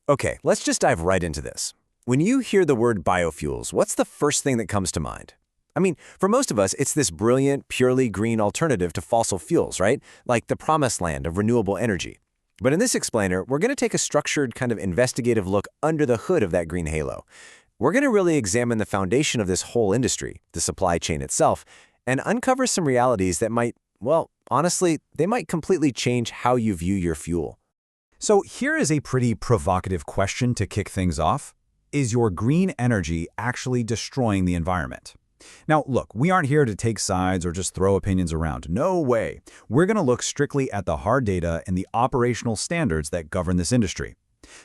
Okay, let's just dive right into this. When you hear the word biofuels, what's the first thing that comes to mind? I mean, for most of us, it's this brilliant, purely green alternative to fossil fuels, right? Like the promised land of renewable energy. But in this explainer, we're going to take a structured, kind of investigative look under the hood of that green halo. We're going to really examine the foundation of this whole industry, the supply chain itself, and uncover some realities that might, well, honestly, they might completely change how you view your fuel. So here is a pretty provocative question to kick things off. Is your green energy actually destroying the environment? Now, look, we aren't here to take sides or just throw opinions around. No way. We're going to look strictly at the hard data and the operational standards that govern this industry.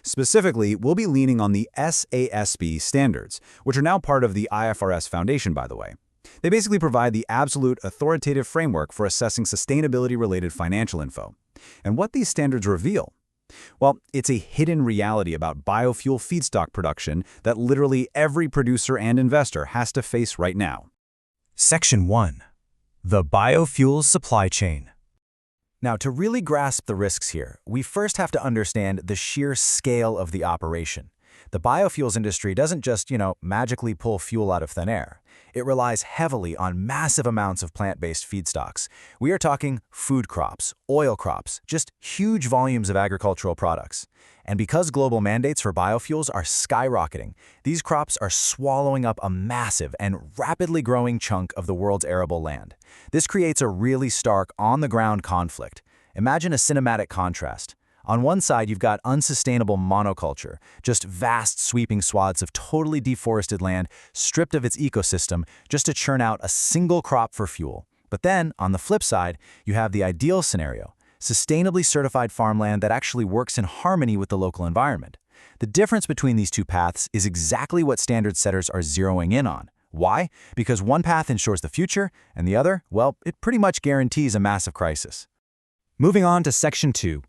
Specifically, we'll be leaning on the SASB standards, which are now part of the IFRS Foundation, by the way. They basically provide the absolute authoritative framework for assessing sustainability-related financial info. And what these standards reveal? Well, it's a hidden reality about biofuel feedstock production that literally every producer and investor has to face right now. Section 1. The biofuels supply chain. Now, to really grasp the risks here, we first have to understand the sheer scale of the operation. The biofuels industry doesn't just, magically pull fuel out of thin air. It relies heavily on massive amounts of plant-based feedstocks. We are talking food crops, oil crops, just huge volumes of agricultural products. And because global mandates for biofuels are skyrocketing, these crops are swallowing up a massive and rapidly growing chunk of the world's arable land. This creates a really stark, on-the-ground conflict. Imagine a cinematic contrast. On one side, you've got unsustainable monoculture, just vast sweeping swaths of totally deforested land, stripped of its ecosystem, just to churn out a single crop for fuel. But then, on the flip side, you have the ideal scenario, sustainably certified farmland that actually works in harmony with the local environment. The difference between these two paths is exactly what standard setters are zeroing in on. Why? Because one path ensures the future, and the other, well, it pretty much guarantees a massive crisis. Moving on to Section 2.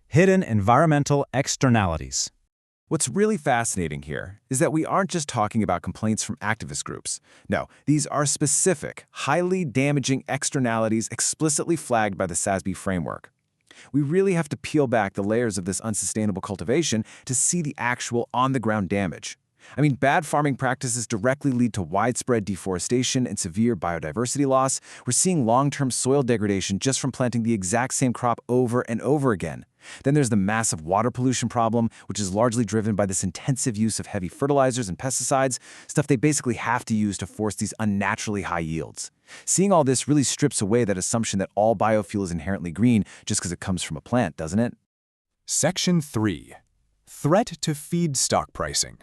Hidden environmental externalities. What's really fascinating here is that we aren't just talking about complaints from activist groups. No, these are specific, highly damaging externalities explicitly flagged by the SASB framework. We really have to peel back the layers of this unsustainable cultivation to see the actual on-the-ground damage. I mean, bad farming practices directly lead to widespread deforestation and severe biodiversity loss. We're seeing long-term soil degradation just from planting the exact same crop over and over again. Then there's the massive water pollution problem, which is largely driven by this intensive use of heavy fertilizers and pesticides, stuff they basically have to use to force these unnaturally high yields. Seeing all this really strips away that assumption that all biofuel is inherently green just because it comes from a plant, doesn't it? Section 3. Threat to feedstock pricing.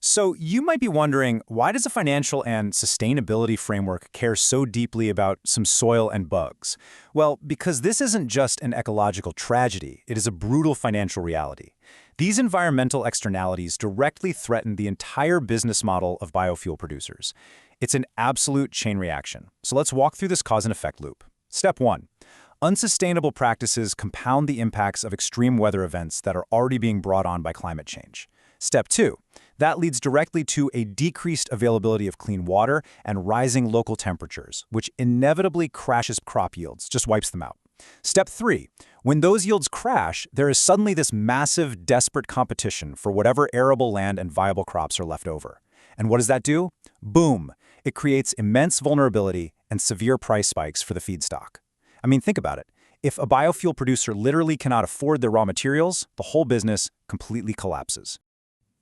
So you might be wondering, why does a financial and sustainability framework care so deeply about some soil and bugs? Well, because this isn't just an ecological tragedy, it is a brutal financial reality. These environmental externalities directly threaten the entire business model of biofuel producers. It's an absolute chain reaction. So let's walk through this cause and effect loop. Step 1. Unsustainable practices compound the impacts of extreme weather events that are already being brought on by climate change. Step 2. That leads directly to a decreased availability of clean water and rising local temperatures, which inevitably crashes crop yields, just wipes them out. Step 3. When those yields crash, there is suddenly this massive, desperate competition for whatever arable land and viable crops are left over. And what does that do? Boom! It creates immense vulnerability and severe price spikes for the feedstock. I mean, think about it. If a biofuel producer literally cannot afford their raw materials, the whole business completely collapses.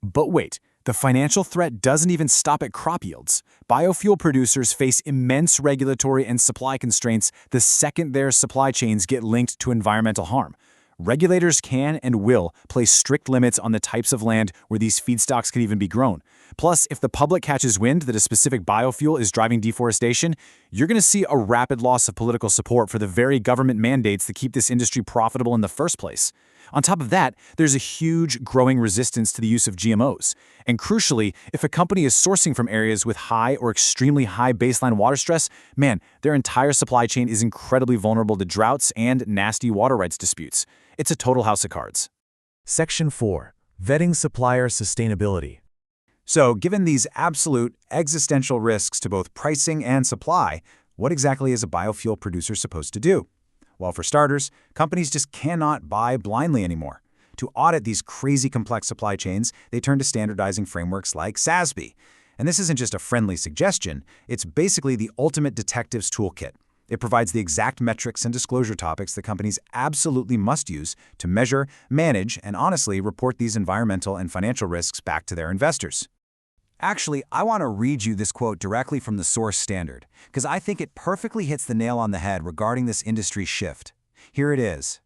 But wait, the financial threat doesn't even stop at crop yields. Biofuel producers face immense regulatory and supply constraints the second their supply chains get linked to environmental harm. Regulators can and will place strict limits on the types of land where these feedstocks can even be grown. Plus, if the public catches wind that a specific biofuel is driving deforestation, you're going to see a rapid loss of political support for the very government mandates that keep this industry profitable in the first place. On top of that, there's a huge growing resistance to the use of GMOs. And crucially, if a company is sourcing from areas with high or extremely high baseline water stress, man, their entire supply chain is incredibly vulnerable to droughts and nasty water rights disputes. It's a total house of cards. Section 4. Vetting supplier sustainability. So, given these absolute existential risks to both pricing and supply, what exactly is a biofuel producer supposed to do? Well, for starters, companies just cannot buy blindly anymore. To audit these crazy complex supply chains, they turn to standardizing frameworks like SASB. And this isn't just a friendly suggestion, it's basically the ultimate detective's toolkit. It provides the exact metrics and disclosure topics that companies absolutely must use to measure, manage, and honestly report these environmental and financial risks back to their investors. Actually, I want to read you this quote directly from the source standard, because I think it perfectly hits the nail on the head regarding this industry shift. Here it is.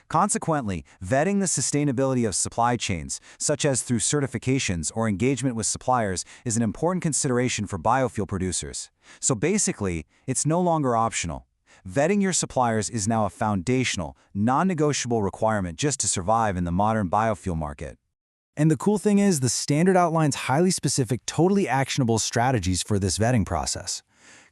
Consequently, vetting the sustainability of supply chains, such as through certifications or engagement with suppliers, is an important consideration for biofuel producers. So basically, it's no longer optional. Vetting your suppliers is now a foundational, non-negotiable requirement just to survive in the modern biofuel market. And the cool thing is, the standard outlines highly specific, totally actionable strategies for this vetting process.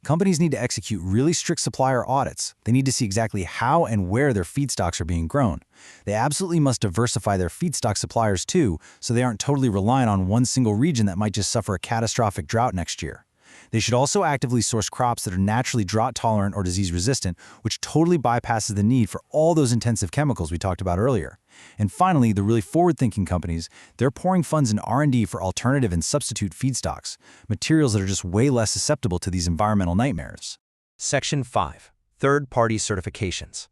Companies need to execute really strict supplier audits. They need to see exactly how and where their feedstocks are being grown. They absolutely must diversify their feedstock suppliers too, so they aren't totally reliant on one single region that might just suffer a catastrophic drought next year. They should also actively source crops that are naturally drought-tolerant or disease-resistant, which totally bypasses the need for all those intensive chemicals we talked about earlier. And finally, the really forward-thinking companies, they're pouring funds in R&D for alternative and substitute feedstocks, materials that are just way less susceptible to these environmental nightmares. Section 5. Third-party certifications.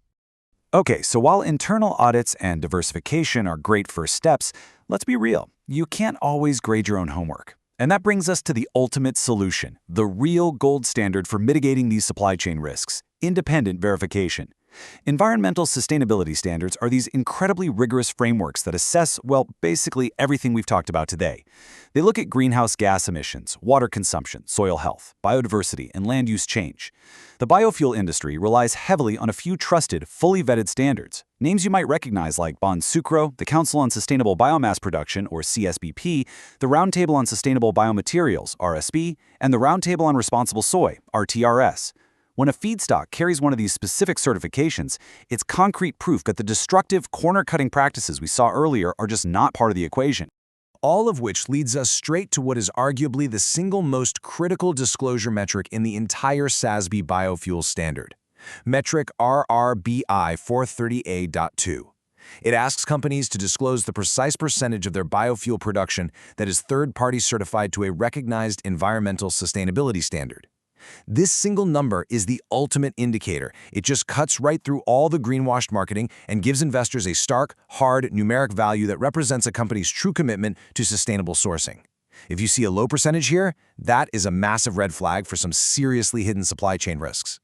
Okay, so while internal audits and diversification are great first steps, let's be real, you can't always grade your own homework. And that brings us to the ultimate solution, the real gold standard for mitigating these supply chain risks: independent verification. Environmental sustainability standards are these incredibly rigorous frameworks that assess, well, basically everything we've talked about today. They look at greenhouse gas emissions, water consumption, soil health, biodiversity, and land use change. The biofuel industry relies heavily on a few trusted, fully vetted standards. Names you might recognize like Bonsucro, the Council on Sustainable Biomass Production, or CSBP, the Roundtable on Sustainable Biomaterials, RSB, and the Roundtable on Responsible Soy, RTRS. When a feedstock carries one of these specific certifications, it's concrete proof that the destructive, corner-cutting practices we saw earlier are just not part of the equation. All of which leads us straight to what is arguably the single most critical disclosure metric in the entire SASB biofuel standard, metric RRBI 430A.2. It asks companies to disclose the precise percentage of their biofuel production that is third-party certified to a recognized environmental sustainability standard. This single number is the ultimate indicator. It just cuts right through all the greenwashed marketing and gives investors a stark, hard, numeric value that represents a company's true commitment to sustainable sourcing. If you see a low percentage here, that is a massive red flag for some seriously hidden supply chain risks.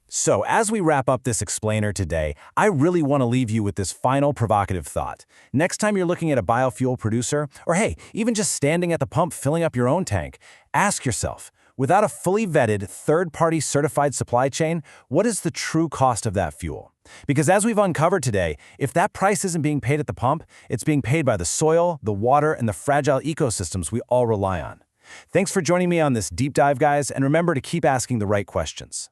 So, as we wrap up this explainer today, I really want to leave you with this final provocative thought. Next time you're looking at a biofuel producer, or hey, even just standing at the pump filling up your own tank, ask yourself, without a fully vetted, third-party certified supply chain, what is the true cost of that fuel? Because as we've uncovered today, if that price isn't being paid at the pump, it's being paid by the soil, the water, and the fragile ecosystems we all rely on. Thanks for joining me on this deep dive, guys, and remember to keep asking the right questions.